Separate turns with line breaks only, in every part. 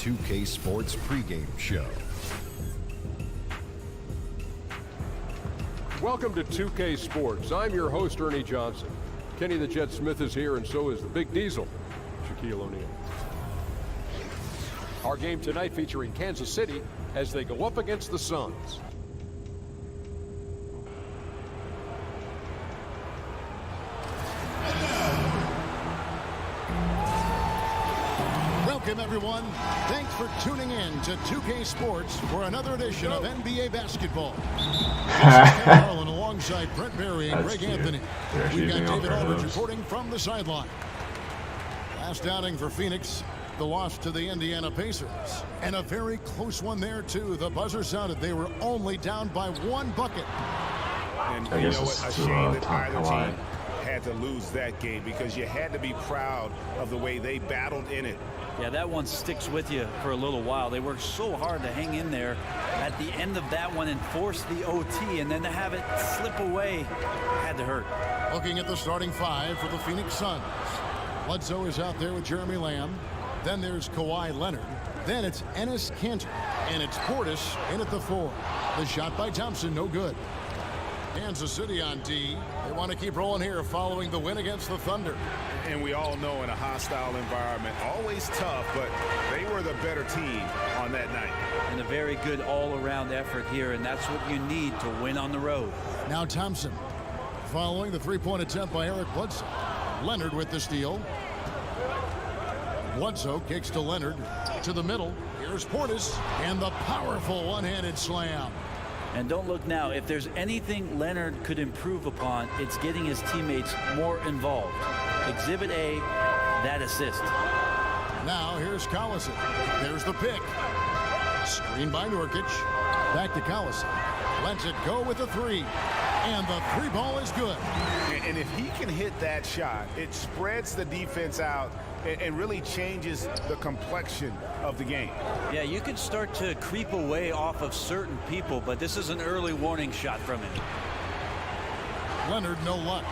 2K Sports pregame show.
Welcome to 2K Sports. I'm your host, Ernie Johnson. Kenny the Jet Smith is here, and so is the Big Diesel, Shaquille O'Neal. Our game tonight featuring Kansas City as they go up against the Suns.
Welcome, everyone. Thanks for tuning in to 2K Sports for another edition of NBA basketball. This is Ken Harlan alongside Brent Berry and Greg Anthony. We've got David Aldridge reporting from the sideline. Last outing for Phoenix, the loss to the Indiana Pacers. And a very close one there, too. The buzzer sounded. They were only down by one bucket.
And you know what? A shame that either team had to lose that game because you had to be proud of the way they battled in it.
Yeah, that one sticks with you for a little while. They worked so hard to hang in there at the end of that one and force the OT, and then to have it slip away had to hurt.
Looking at the starting five for the Phoenix Suns. Bledsoe is out there with Jeremy Lamb. Then there's Kawhi Leonard. Then it's Enes Kanter. And it's Portis in at the 4. The shot by Thompson, no good. Kansas City on D. They want to keep rolling here following the win against the Thunder.
And we all know in a hostile environment, always tough, but they were the better team on that night.
And a very good all-around effort here, and that's what you need to win on the road.
Now Thompson following the three-point attempt by Eric Bledsoe. Leonard with the steal. Bledsoe kicks to Leonard to the middle. Here's Portis and the powerful one-handed slam.
And don't look now. If there's anything Leonard could improve upon, it's getting his teammates more involved. Exhibit A, that assist.
Now here's Collison. There's the pick. Screen by Nurkic. Back to Collison. Lets it go with the 3. And the 3 ball is good.
And if he can hit that shot, it spreads the defense out and really changes the complexion of the game.
Yeah, you can start to creep away off of certain people, but this is an early warning shot from him.
Leonard, no luck.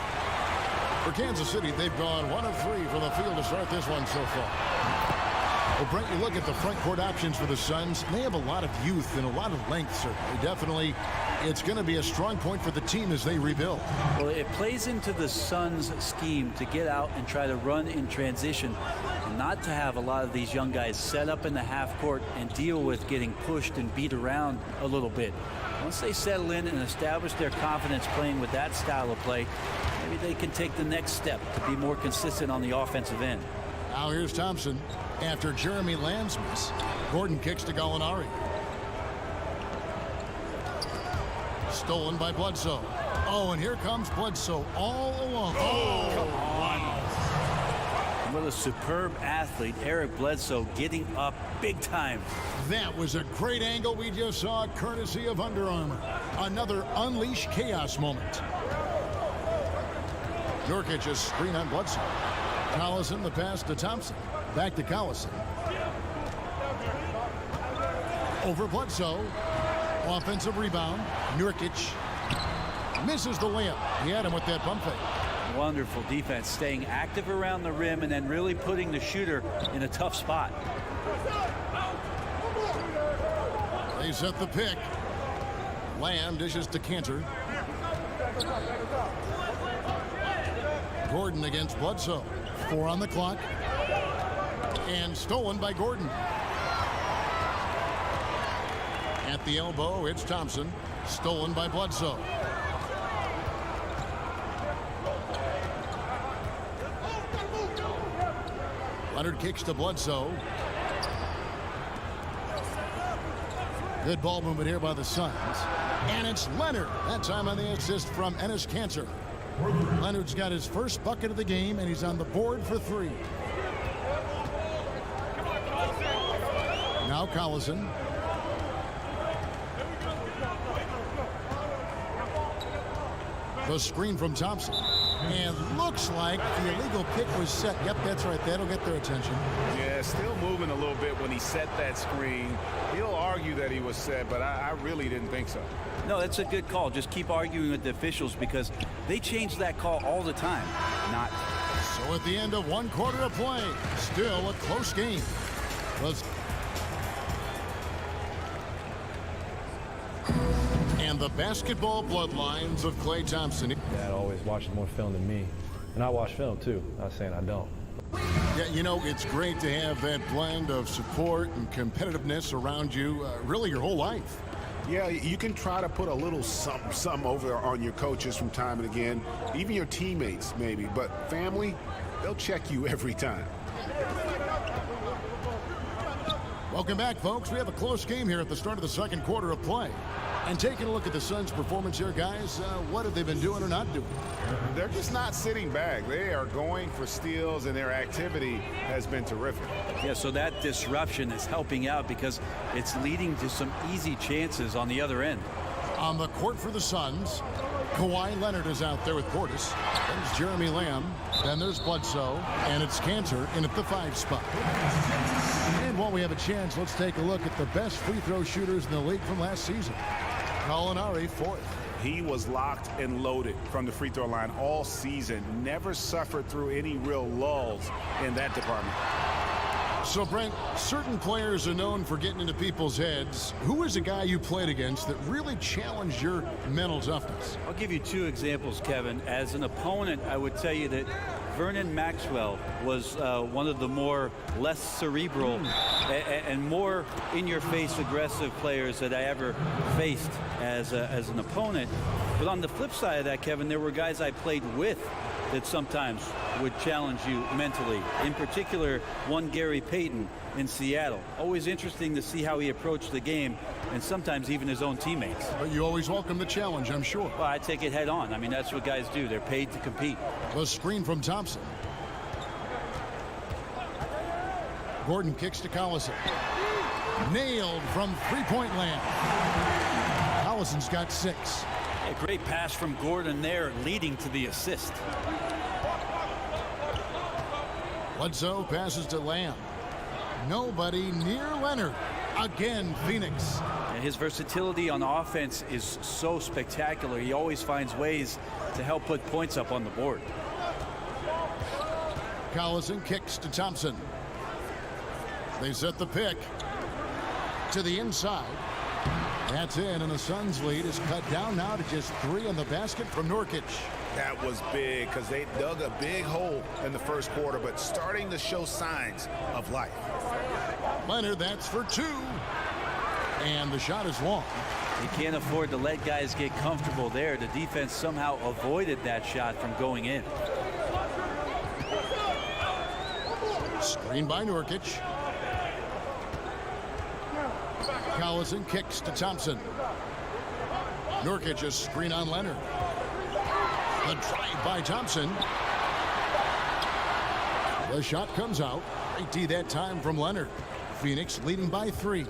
For Kansas City, they've gone 1 of 3 for the field to start this one so far. Well, Brent, you look at the front court options for the Suns. They have a lot of youth and a lot of length, certainly. Definitely, it's going to be a strong point for the team as they rebuild.
Well, it plays into the Suns' scheme to get out and try to run in transition, and not to have a lot of these young guys set up in the half court and deal with getting pushed and beat around a little bit. Once they settle in and establish their confidence playing with that style of play, maybe they can take the next step to be more consistent on the offensive end.
Now here's Thompson. After Jeremy Lamb's miss, Gordon kicks to Gallinari. Stolen by Bledsoe. Oh, and here comes Bledsoe all alone.
Oh, come on. What a superb athlete, Eric Bledsoe, getting up big time.
That was a great angle we just saw, courtesy of Under Armour. Another unleash chaos moment. Nurkic is screen on Bledsoe. Collison, the pass to Thompson. Back to Collison. Over Bledsoe. Offensive rebound. Nurkic misses the layup. He had him with that pump fake.
Wonderful defense, staying active around the rim and then really putting the shooter in a tough spot.
They set the pick. Lamb dishes to Kanter. Gordon against Bledsoe. 4 on the clock. And stolen by Gordon. At the elbow, it's Thompson. Stolen by Bledsoe. Leonard kicks to Bledsoe. Good ball movement here by the Suns. And it's Leonard. That time on the assist from Enes Kanter. Leonard's got his first bucket of the game, and he's on the board for 3. Now Collison. The screen from Thompson. And looks like the illegal pick was set. Yep, that's right. That'll get their attention.
Yeah, still moving a little bit when he set that screen. He'll argue that he was set, but I really didn't think so.
No, that's a good call. Just keep arguing with the officials because they change that call all the time. Not.
So at the end of 1 quarter of play, still a close game. And the basketball bloodlines of Klay Thompson.
Dad always watches more film than me. And I watch film too. Not saying I don't.
Yeah, you know, it's great to have that blend of support and competitiveness around you really your whole life.
Yeah, you can try to put a little something over on your coaches from time and again, even your teammates maybe, but family, they'll check you every time.
Welcome back, folks. We have a close game here at the start of the second quarter of play. And taking a look at the Suns' performance here, guys, what have they been doing or not doing?
They're just not sitting back. They are going for steals, and their activity has been terrific.
Yeah, so that disruption is helping out because it's leading to some easy chances on the other end.
On the court for the Suns, Kawhi Leonard is out there with Portis. There's Jeremy Lamb. Then there's Bledsoe. And it's Cantor in at the 5 spot. And while we have a chance, let's take a look at the best free throw shooters in the league from last season. Gallinari, 4th.
He was locked and loaded from the free throw line all season. Never suffered through any real lulls in that department.
So, Brent, certain players are known for getting into people's heads. Who is a guy you played against that really challenged your mental toughness?
I'll give you 2 examples, Kevin. As an opponent, I would tell you that Vernon Maxwell was one of the less cerebral and more in-your-face aggressive players that I ever faced as an opponent. But on the flip side of that, Kevin, there were guys I played with that sometimes would challenge you mentally. In particular, one Gary Payton in Seattle. Always interesting to see how he approached the game, and sometimes even his own teammates.
But you always welcome the challenge, I'm sure.
Well, I take it head on. I mean, that's what guys do. They're paid to compete.
The screen from Thompson. Gordon kicks to Collison. Nailed from three-point land. Collison's got 6.
A great pass from Gordon there, leading to the assist.
Bledsoe passes to Lamb. Nobody near Leonard. Again, Phoenix.
And his versatility on offense is so spectacular. He always finds ways to help put points up on the board.
Collison kicks to Thompson. They set the pick to the inside. That's in, and the Suns' lead is cut down now to just 3 on the basket from Nurkic.
That was big because they dug a big hole in the first quarter, but starting to show signs of life.
Leonard, that's for 2. And the shot is long.
You can't afford to let guys get comfortable there. The defense somehow avoided that shot from going in.
Screen by Nurkic. Collison kicks to Thompson. Nurkic a screen on Leonard. The drive by Thompson. The shot comes out. Great D that time from Leonard. Phoenix leading by 3.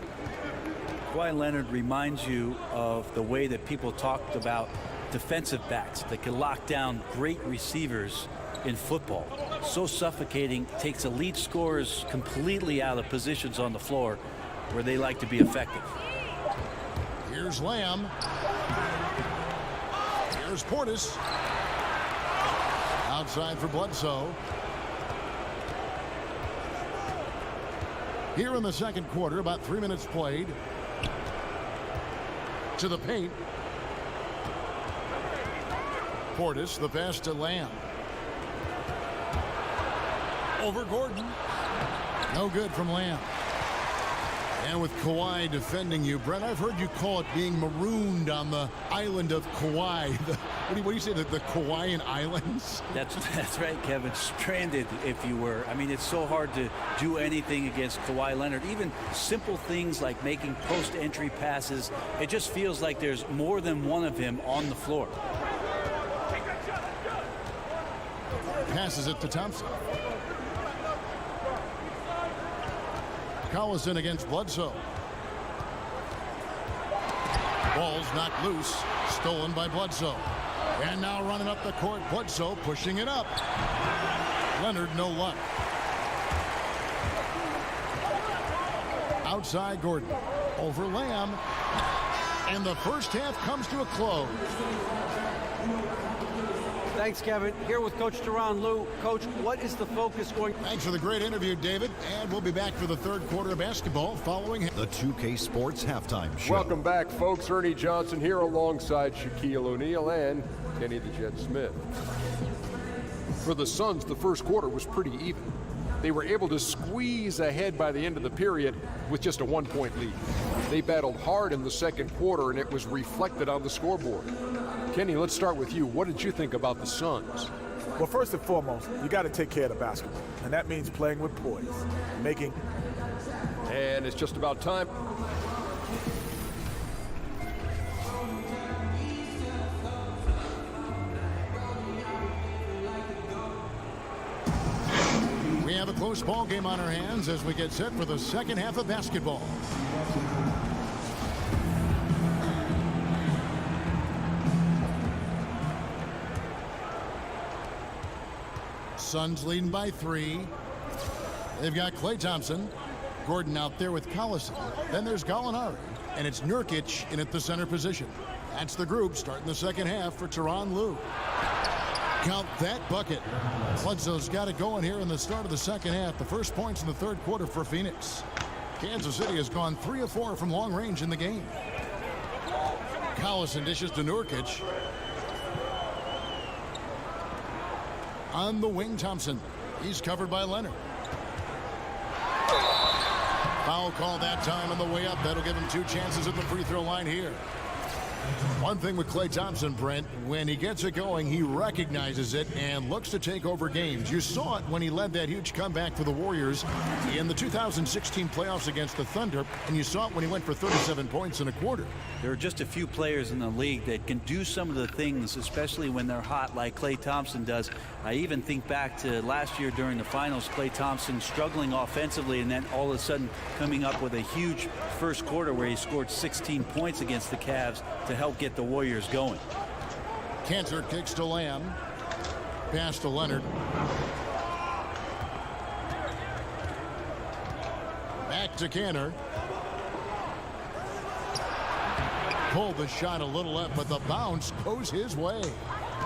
Kawhi Leonard reminds you of the way that people talked about defensive backs that can lock down great receivers in football. So suffocating, takes elite scorers completely out of positions on the floor where they like to be effective.
Here's Lamb. Here's Portis. Outside for Bledsoe. Here in the second quarter, about 3 minutes played. To the paint. Portis, the pass to Lamb. Over Gordon. No good from Lamb. And with Kawhi defending you, Brent, I've heard you call it being marooned on the island of Kauai. What do you say, the Kauaian Islands?
That's right, Kevin. Stranded, if you were. I mean, it's so hard to do anything against Kawhi Leonard. Even simple things like making post-entry passes. It just feels like there's more than one of him on the floor.
Passes it to Thompson. Collison against Bledsoe. Ball's knocked loose. Stolen by Bledsoe. And now running up the court, Bledsoe pushing it up. Leonard, no luck. Outside Gordon. Over Lamb. And the first half comes to a close.
Thanks, Kevin. Here with Coach Teron Lou. Coach, what is the focus going?
Thanks for the great interview, David. And we'll be back for the third quarter of basketball following
The 2K Sports Halftime Show.
Welcome back, folks. Ernie Johnson here alongside Shaquille O'Neal and Kenny the Jet Smith. For the Suns, the first quarter was pretty even. They were able to squeeze ahead by the end of the period with just a 1-point lead. They battled hard in the second quarter, and it was reflected on the scoreboard. Kenny, let's start with you. What did you think about the Suns?
Well, first and foremost, you got to take care of the basketball, and that means playing with poise, making.
And it's just about time.
We have a close ball game on our hands as we get set for the second half of basketball. Suns leading by 3. They've got Klay Thompson, Gordon out there with Collison. Then there's Gallinari, and it's Nurkic in at the center position. That's the group starting the second half for Teron Lou. Count that bucket. Bledsoe's got it going here in the start of the second half. The first points in the third quarter for Phoenix. Kansas City has gone 3 of 4 from long range in the game. Collison dishes to Nurkic. On the wing, Thompson. He's covered by Leonard. Foul call that time on the way up. That'll give him 2 chances at the free throw line here. One thing with Klay Thompson, Brent, when he gets it going, he recognizes it and looks to take over games. You saw it when he led that huge comeback for the Warriors in the 2016 playoffs against the Thunder, and you saw it when he went for 37 points in a quarter.
There are just a few players in the league that can do some of the things, especially when they're hot, like Klay Thompson does. I even think back to last year during the finals, Klay Thompson struggling offensively and then all of a sudden coming up with a huge first quarter where he scored 16 points against the Cavs to help get the Warriors going.
Cantor kicks to Lamb. Pass to Leonard. Back to Cantor. Pulled the shot a little left, but the bounce goes his way.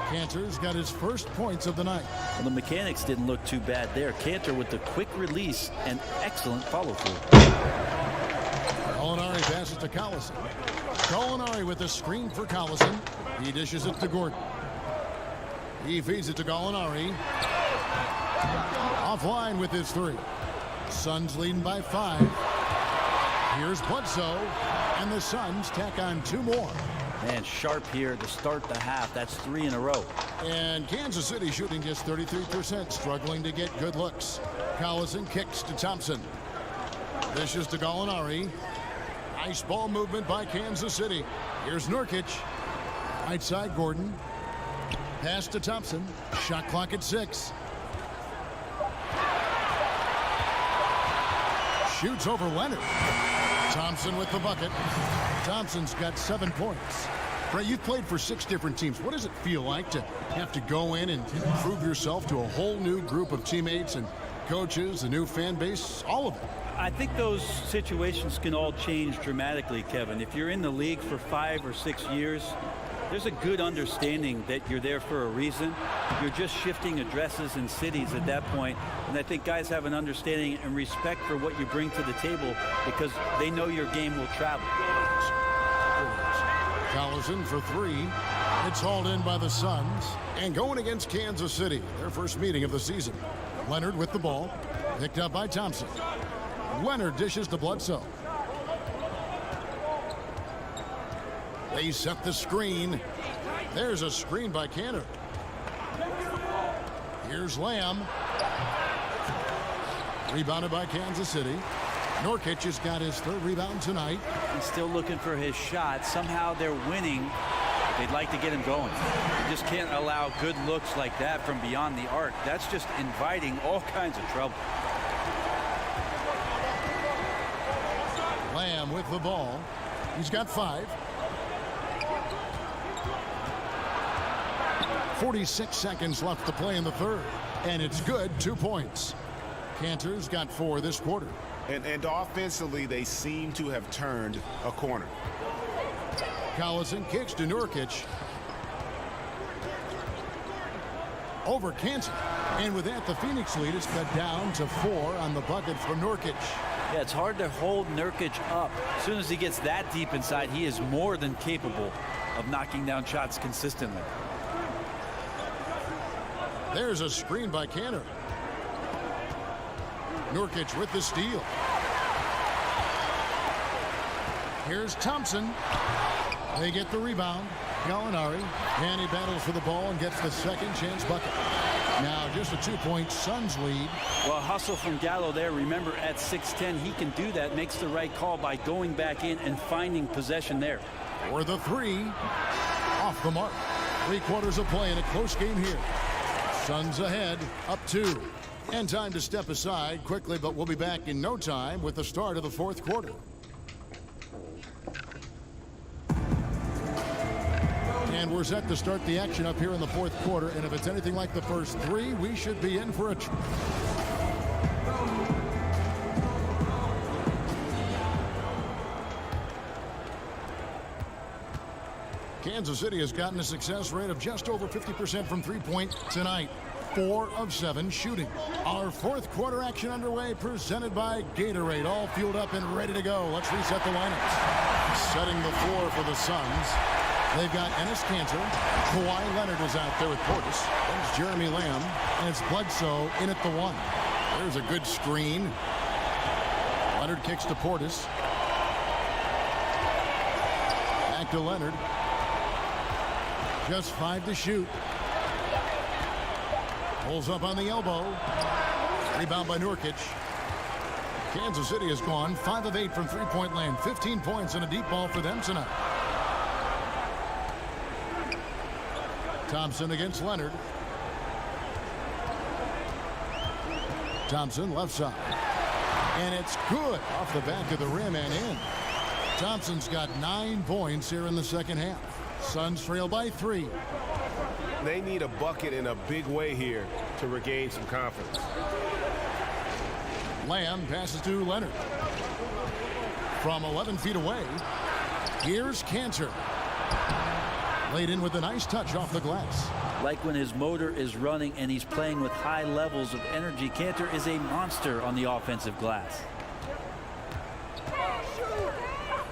Cantor's got his first points of the night.
Well, the mechanics didn't look too bad there. Cantor with the quick release and excellent follow-through.
Gallinari passes to Collison. Gallinari with the screen for Collison. He dishes it to Gordon. He feeds it to Gallinari. Offline with his 3. Suns leading by 5. Here's Bledsoe. And the Suns tack on 2 more.
Man, sharp here to start the half. That's 3 in a row.
And Kansas City shooting just 33%, struggling to get good looks. Collison kicks to Thompson. Dishes to Gallinari. Nice ball movement by Kansas City. Here's Nurkic. Right side, Gordon. Pass to Thompson. Shot clock at 6. Shoots over Leonard. Thompson with the bucket. Thompson's got 7 points. Brett, you've played for 6 different teams. What does it feel like to have to go in and prove yourself to a whole new group of teammates and coaches, a new fan base, all of it?
I think those situations can all change dramatically, Kevin. If you're in the league for 5 or 6 years, there's a good understanding that you're there for a reason. You're just shifting addresses and cities at that point. And I think guys have an understanding and respect for what you bring to the table because they know your game will travel.
Collison for 3. It's hauled in by the Suns. And going against Kansas City, their first meeting of the season. Leonard with the ball. Picked up by Thompson. Leonard dishes to Bledsoe. They set the screen. There's a screen by Cantor. Here's Lamb. Rebounded by Kansas City. Nurkic has got his 3rd rebound tonight.
He's still looking for his shot. Somehow they're winning. They'd like to get him going. You just can't allow good looks like that from beyond the arc. That's just inviting all kinds of trouble.
Lamb with the ball. He's got 5. 46 seconds left to play in the third. And it's good. 2 points. Cantor's got 4 this quarter.
And offensively, they seem to have turned a corner.
Collison kicks to Nurkic. over Kansas. And with that, the Phoenix lead is cut down to 4 on the bucket for Nurkic.
Yeah, it's hard to hold Nurkic up. As soon as he gets that deep inside, he is more than capable of knocking down shots consistently.
There's a screen by Cantor. Nurkic with the steal. Here's Thompson. They get the rebound. Gallinari, and he battles for the ball and gets the second chance bucket. Now just a 2-point Suns lead.
Well, hustle from Gallo there. Remember, at 6'10", he can do that. Makes the right call by going back in and finding possession there.
For the 3, off the mark. 3 quarters of play in a close game here. Suns ahead, up 2. And time to step aside quickly, but we'll be back in no time with the start of the 4th quarter. And we're set to start the action up here in the 4th quarter. And if it's anything like the first 3, we should be in for a Kansas City has gotten a success rate of just over 50% from three-point tonight. 4 of 7 shooting. Our 4th quarter action underway, presented by Gatorade. All fueled up and ready to go. Let's reset the lineups. Setting the floor for the Suns. They've got Enes Kanter. Kawhi Leonard is out there with Portis. There's Jeremy Lamb. And it's Bledsoe in at the 1. There's a good screen. Leonard kicks to Portis. Back to Leonard. Just 5 to shoot. Pulls up on the elbow. Rebound by Nurkic. Kansas City has gone 5 of 8 from three-point land. 15 points and a deep ball for them tonight. Thompson against Leonard. Thompson left side. And it's good off the back of the rim and in. Thompson's got 9 points here in the second half. Suns trail by 3.
They need a bucket in a big way here to regain some confidence.
Lamb passes to Leonard. From 11 feet away, here's Kanter. Laid in with a nice touch off the glass.
Like when his motor is running and he's playing with high levels of energy, Kanter is a monster on the offensive glass.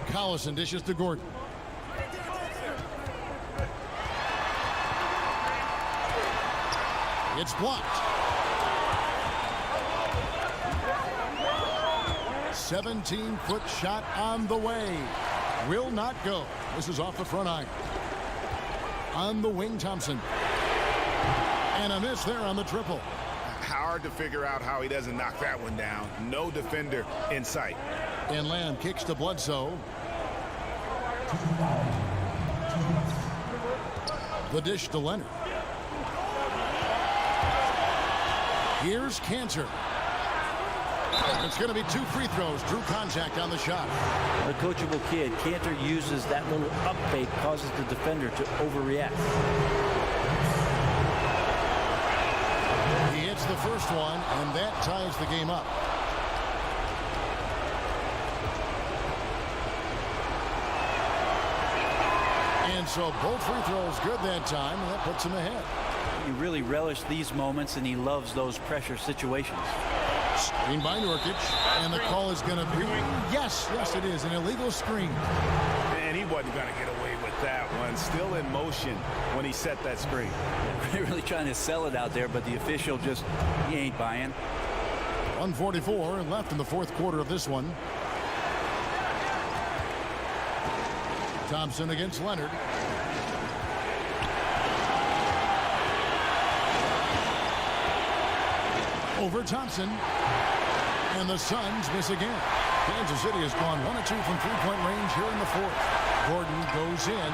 Collison dishes to Gordon. It's blocked. 17-foot shot on the way. Will not go. This is off the front iron. On the wing, Thompson. And a miss there on the triple.
Hard to figure out how he doesn't knock that one down. No defender in sight.
And Lamb kicks to Bledsoe. The dish to Leonard. Here's Kanter. It's going to be 2 free throws. Drew contact on the shot.
A coachable kid. Kanter uses that little up fake, causes the defender to overreact.
He hits the first one, and that ties the game up. And so both free throws good that time, and that puts him ahead.
He really relished these moments, and he loves those pressure situations.
Screen by Nurkic, and the call is going to be, yes, it is, an illegal screen.
And he wasn't going to get away with that one. Still in motion when he set that screen.
Really trying to sell it out there, but the official just, he ain't buying.
1:44 left in the 4th quarter of this one. Thompson against Leonard. Over Thompson. And the Suns miss again. Kansas City has gone 1 of 2 from three-point range here in the 4th. Gordon goes in.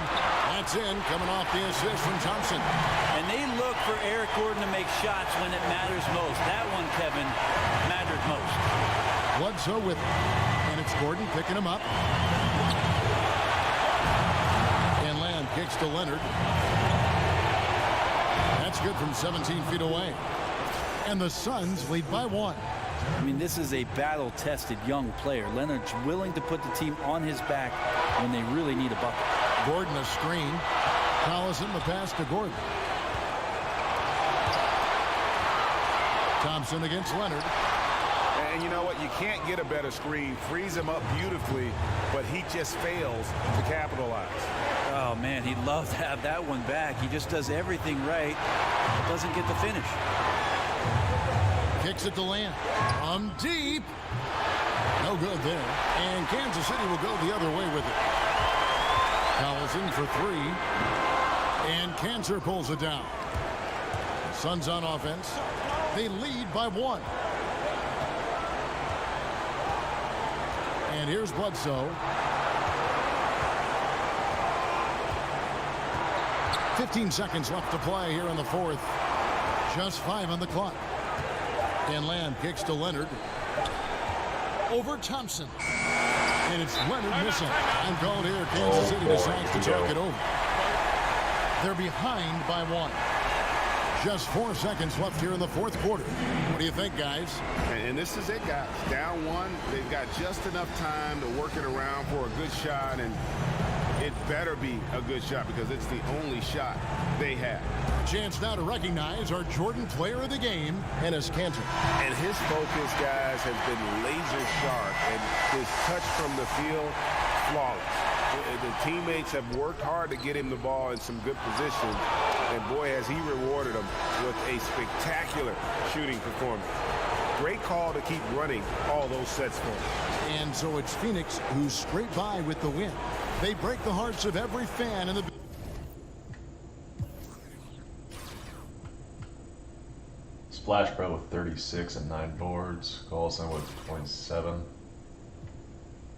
That's in, coming off the assist from Thompson.
And they look for Eric Gordon to make shots when it matters most. That one, Kevin, mattered most.
Bledsoe with it. And it's Gordon picking him up. And Lamb kicks to Leonard. That's good from 17 feet away. And the Suns lead by 1.
I mean, this is a battle-tested young player. Leonard's willing to put the team on his back when they really need a bucket.
Gordon a screen. Collison the pass to Gordon. Thompson against Leonard.
And you know what? You can't get a better screen. Frees him up beautifully, but he just fails to capitalize.
Oh, man, he'd love to have that one back. He just does everything right, but doesn't get the finish.
Kicks it to Lamb. From deep. No good there. And Kansas City will go the other way with it. Collison for 3. And Kanser pulls it down. The Suns on offense. They lead by 1. And here's Bledsoe. 15 seconds left to play here in the 4th. Just 5 on the clock. And Lamb kicks to Leonard. Over Thompson. And it's Leonard missing. I'm called here. Kansas City decides to talk it over. They're behind by 1. Just 4 seconds left here in the 4th quarter. What do you think, guys?
And this is it, guys. Down 1. They've got just enough time to work it around for a good shot, and it better be a good shot because it's the only shot they have.
Chance now to recognize our Jordan player of the game, Enes Kanter.
And his focus, guys, has been laser sharp, and his touch from the field, flawless. The teammates have worked hard to get him the ball in some good positions, and boy, has he rewarded them with a spectacular shooting performance. Great call to keep running all those sets for him.
And so it's Phoenix who scrape by with the win. They break the hearts of every fan in the...
Splash Bro with 36 and 9 boards. Golson with 27.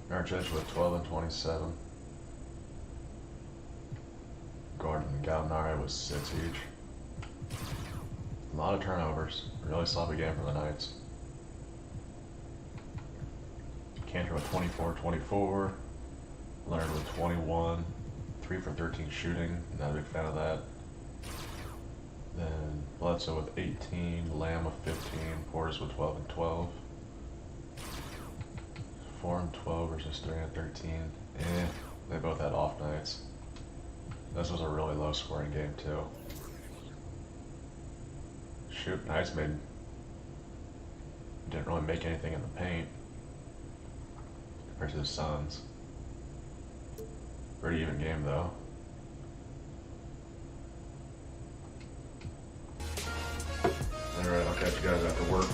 Nurkic with 12 and 27. Gordon and Gallinari with 6 each. A lot of turnovers. Really sloppy game for the Knights. Kanter with 24. Leonard with 21. 3 for 13 shooting. Not a big fan of that. Then Bledsoe with 18. Lamb with 15. Portis with 12 and 12. 4 and 12 versus 3 and 13. They both had off nights. This was a really low scoring game too. Shoot, Knights didn't really make anything in the paint compared to the Suns. Pretty even game though. Alright, I'll catch you guys after work.